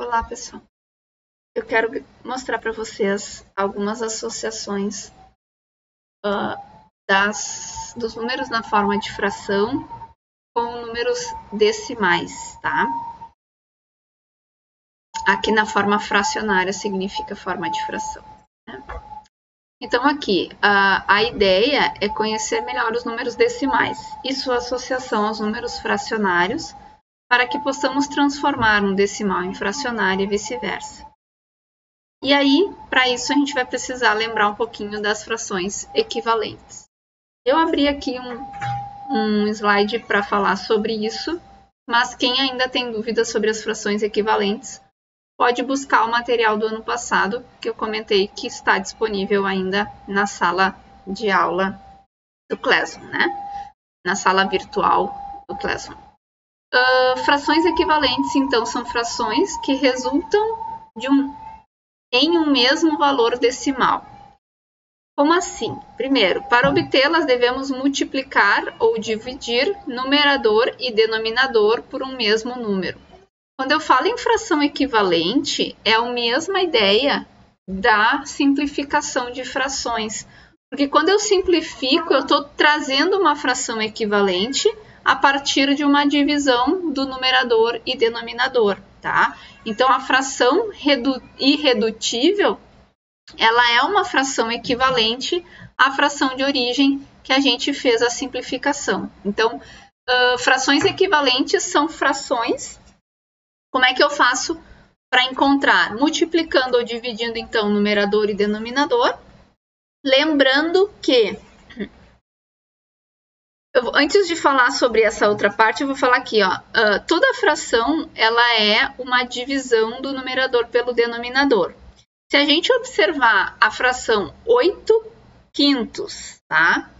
Olá, pessoal. Eu quero mostrar para vocês algumas associações dos números na forma de fração com números decimais, tá? Aqui na forma fracionária significa forma de fração, né? Então aqui, a ideia é conhecer melhor os números decimais e sua associação aos números fracionários para que possamos transformar um decimal em fracionário e vice-versa. E aí, para isso, a gente vai precisar lembrar um pouquinho das frações equivalentes. Eu abri aqui um slide para falar sobre isso, mas quem ainda tem dúvidas sobre as frações equivalentes, pode buscar o material do ano passado, que eu comentei que está disponível ainda na sala de aula do Classroom, né? Na sala virtual do Classroom. Frações equivalentes, então, são frações que resultam em um mesmo valor decimal. Como assim? Primeiro, para obtê-las, devemos multiplicar ou dividir numerador e denominador por um mesmo número. Quando eu falo em fração equivalente, é a mesma ideia da simplificação de frações. Porque quando eu simplifico, eu estou trazendo uma fração equivalente a partir de uma divisão do numerador e denominador, tá? Então, a fração irredutível, ela é uma fração equivalente à fração de origem que a gente fez a simplificação. Então, frações equivalentes são frações. Como é que eu faço para encontrar? Multiplicando ou dividindo, então, numerador e denominador. Lembrando que, antes de falar sobre essa outra parte, eu vou falar aqui, ó, toda fração ela é uma divisão do numerador pelo denominador. Se a gente observar a fração 8/5, tá?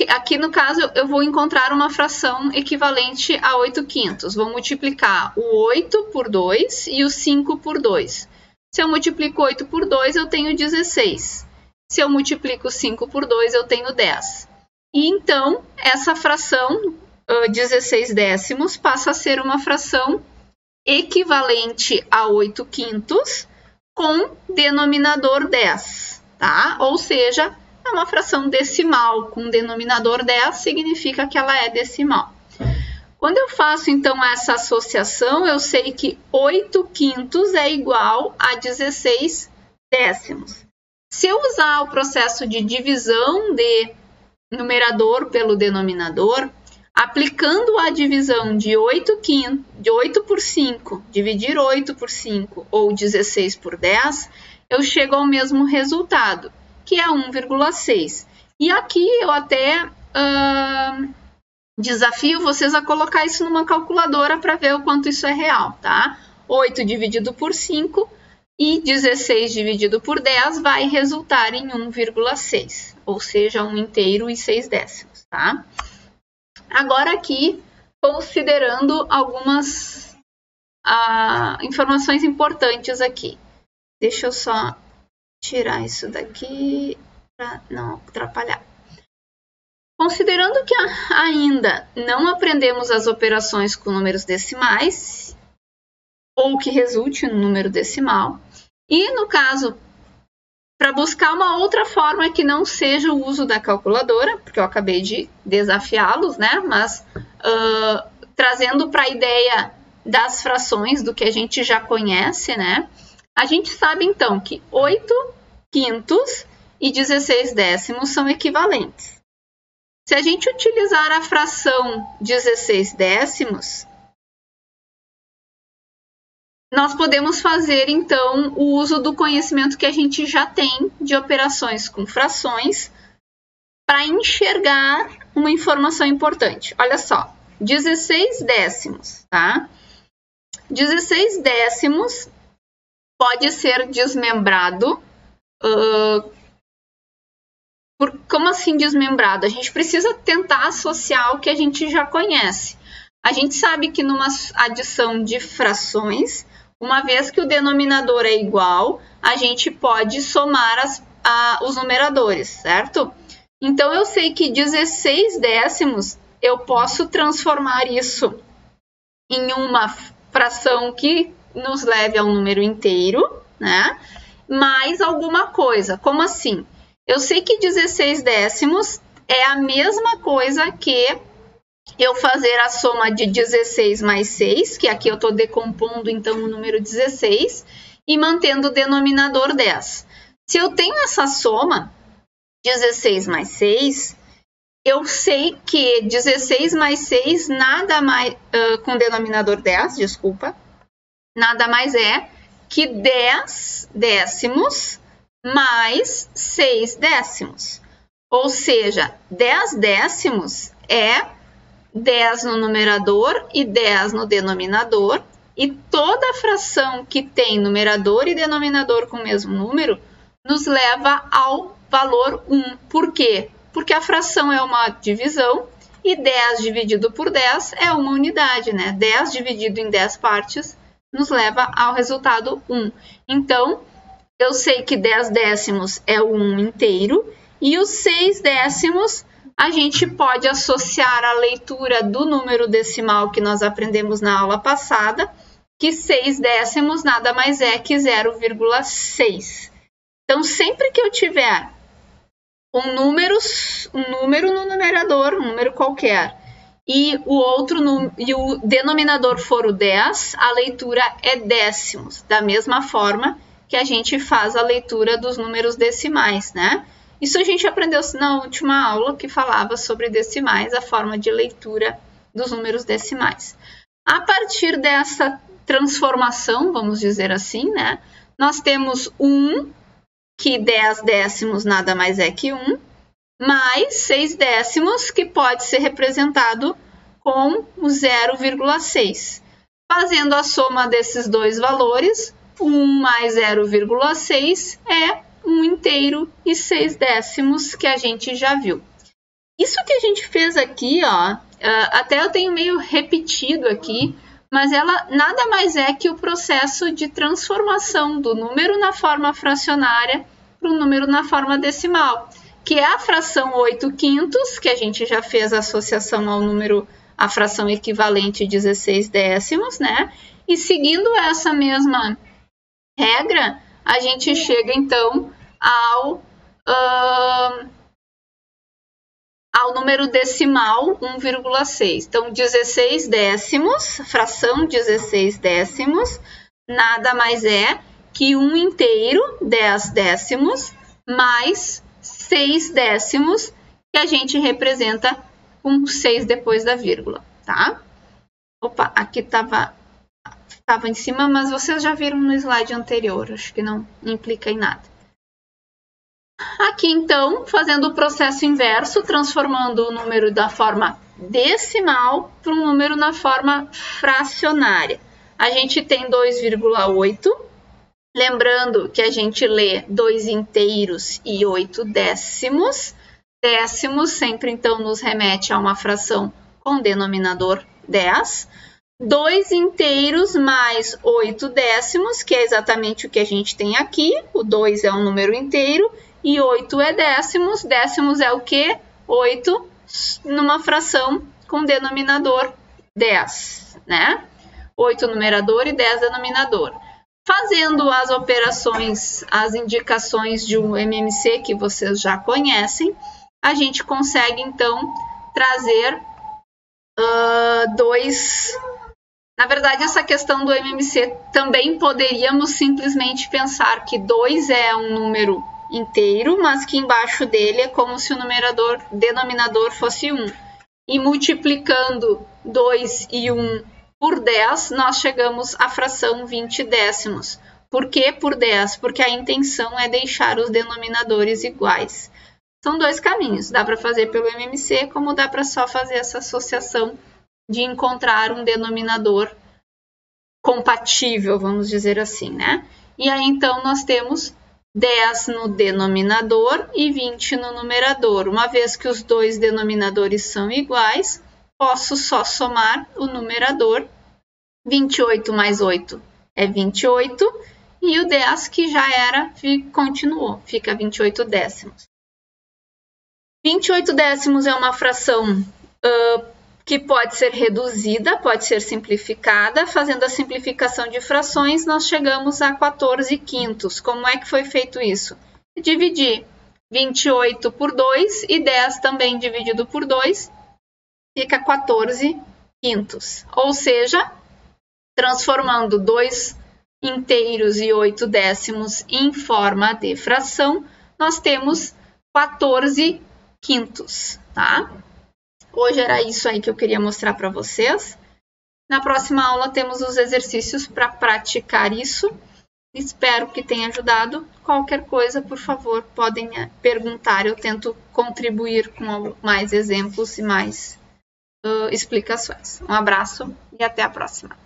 Aqui no caso eu vou encontrar uma fração equivalente a 8/5. Vou multiplicar o 8 por 2 e o 5 por 2. Se eu multiplico 8 por 2, eu tenho 16. Se eu multiplico 5 por 2, eu tenho 10. E então, essa fração, 16 décimos, passa a ser uma fração equivalente a 8/5 com denominador 10, tá? Ou seja, é uma fração decimal com denominador 10, significa que ela é decimal. Quando eu faço, então, essa associação, eu sei que 8/5 é igual a 16 décimos. Se eu usar o processo de divisão de numerador pelo denominador, aplicando a divisão de 8 por 5, dividir 8 por 5 ou 16 por 10, eu chego ao mesmo resultado, que é 1,6. E aqui eu até desafio vocês a colocar isso numa calculadora para ver o quanto isso é real, tá? 8 dividido por 5 e 16 dividido por 10 vai resultar em 1,6, ou seja, 1 inteiro e 6 décimos, tá? Agora aqui, considerando algumas informações importantes aqui. Deixa eu só tirar isso daqui para não atrapalhar. Considerando que ainda não aprendemos as operações com números decimais, ou que resulte no número decimal, e no caso, para buscar uma outra forma que não seja o uso da calculadora, porque eu acabei de desafiá-los, né? Mas trazendo para a ideia das frações, do que a gente já conhece, né? A gente sabe, então, que 8/5 e 16 décimos são equivalentes. Se a gente utilizar a fração 16 décimos, nós podemos fazer, então, o uso do conhecimento que a gente já tem de operações com frações para enxergar uma informação importante. Olha só, 16 décimos, tá? 16 décimos pode ser desmembrado. Como assim desmembrado? A gente precisa tentar associar o que a gente já conhece. A gente sabe que numa adição de frações, uma vez que o denominador é igual, a gente pode somar os numeradores, certo? Então, eu sei que 16 décimos, eu posso transformar isso em uma fração que nos leve a um número inteiro, né? Mais alguma coisa. Como assim? Eu sei que 16 décimos é a mesma coisa que eu fazer a soma de 16 mais 6, que aqui eu estou decompondo então o número 16, e mantendo o denominador 10. Se eu tenho essa soma, 16 mais 6, eu sei que 16 mais 6 nada mais, com denominador 10, desculpa, nada mais é que 10 décimos mais 6 décimos. Ou seja, 10 décimos é 10 no numerador e 10 no denominador, e toda fração que tem numerador e denominador com o mesmo número nos leva ao valor 1. Por quê? Porque a fração é uma divisão e 10 dividido por 10 é uma unidade, né? 10 dividido em 10 partes nos leva ao resultado 1. Então, eu sei que 10 décimos é o 1 inteiro e os 6 décimos a gente pode associar à leitura do número decimal que nós aprendemos na aula passada, que 6 décimos nada mais é que 0,6. Então, sempre que eu tiver um número no numerador, um número qualquer, e o denominador for o 10, a leitura é décimos, da mesma forma que a gente faz a leitura dos números decimais, né? Isso a gente aprendeu na última aula que falava sobre decimais, a forma de leitura dos números decimais. A partir dessa transformação, vamos dizer assim, né? Nós temos 1, que 10 décimos nada mais é que 1, mais 6 décimos, que pode ser representado com o 0,6. Fazendo a soma desses dois valores, 1 mais 0,6 é 1 inteiro e 6 décimos, que a gente já viu. Isso que a gente fez aqui, ó, até eu tenho meio repetido aqui, mas ela nada mais é que o processo de transformação do número na forma fracionária para o número na forma decimal, que é a fração 8/5, que a gente já fez a associação ao número, a fração equivalente 16 décimos, né? E seguindo essa mesma regra, a gente chega então ao número decimal 1,6. Então, 16 décimos, fração 16 décimos, nada mais é que 1 inteiro, 10 décimos, mais 6 décimos, que a gente representa com 6 depois da vírgula, tá? Opa, aqui estava em cima, mas vocês já viram no slide anterior, acho que não implica em nada. Aqui, então, fazendo o processo inverso, transformando o número da forma decimal para um número na forma fracionária. A gente tem 2,8, lembrando que a gente lê 2 inteiros e 8 décimos. Décimos sempre, então, nos remete a uma fração com denominador 10. 2 inteiros mais 8 décimos, que é exatamente o que a gente tem aqui. O 2 é um número inteiro e 8 é décimos. Décimos é o quê? 8 numa fração com denominador 10, né? 8 numerador e 10 denominador. Fazendo as operações, as indicações de um MMC que vocês já conhecem, a gente consegue, então, trazer Na verdade, essa questão do MMC também poderíamos simplesmente pensar que 2 é um número inteiro, mas que embaixo dele é como se o denominador fosse 1. E multiplicando 2 e 1 por 10, nós chegamos à fração 20 décimos. Por que por 10? Porque a intenção é deixar os denominadores iguais. São dois caminhos, dá para fazer pelo MMC, como dá para só fazer essa associação de encontrar um denominador compatível, vamos dizer assim, né? E aí, então, nós temos 10 no denominador e 20 no numerador. Uma vez que os dois denominadores são iguais, posso só somar o numerador. 28 mais 8 é 28, e o 10, que já era, continuou, fica 28 décimos. 28 décimos é uma fração que pode ser reduzida, pode ser simplificada. Fazendo a simplificação de frações, nós chegamos a 14 quintos. Como é que foi feito isso? Dividir 28 por 2 e 10 também dividido por 2, fica 14 quintos. Ou seja, transformando 2 inteiros e 8 décimos em forma de fração, nós temos 14 quintos, tá? Hoje era isso aí que eu queria mostrar para vocês. Na próxima aula temos os exercícios para praticar isso. Espero que tenha ajudado. Qualquer coisa, por favor, podem perguntar. Eu tento contribuir com mais exemplos e mais explicações. Um abraço e até a próxima.